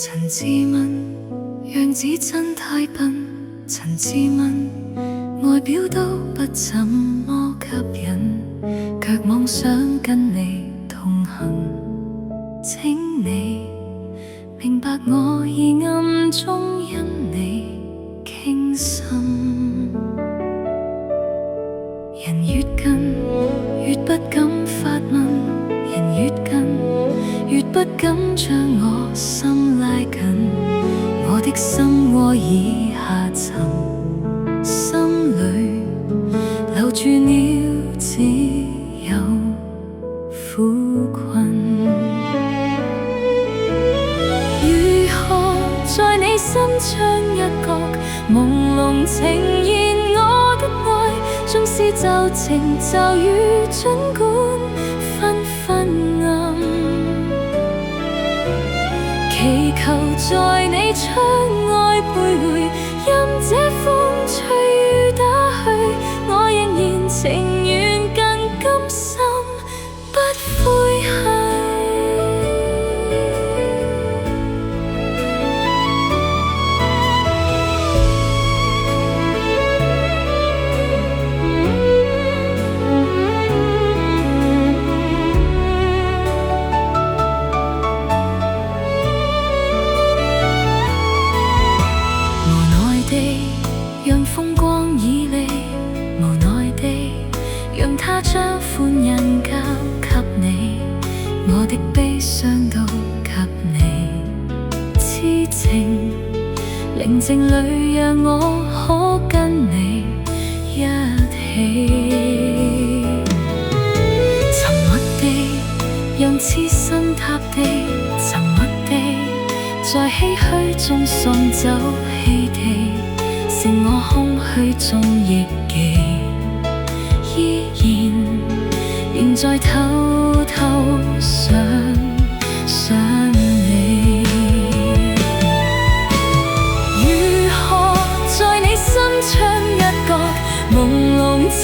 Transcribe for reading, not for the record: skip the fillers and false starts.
曾自問樣子真太笨，曾自問外表都不怎麼吸引，卻妄想跟你同行。請你明白我已暗中因你傾心。人越近越不敢發問，人越近越不敢將我心拉近。我的心窩已下沉，心裏留住了只有苦困。如何在你心窗一角朦朧呈現我的愛，縱是舊情驟雨，儘管紛紛暗，祈求在你窗外徘徊，任這風吹雨打去，我仍然情願更甘心不悔恨。讓風光旖旎，無奈地讓它將歡欣交給你，我的悲傷都給你。痴情寧靜裏，讓我可跟你一起。沉默地讓痴心塌地，沉默地在唏噓中送走希冀。剩我空虛中憶記，依然在偷偷想你。如何在你心窗一角朦朧情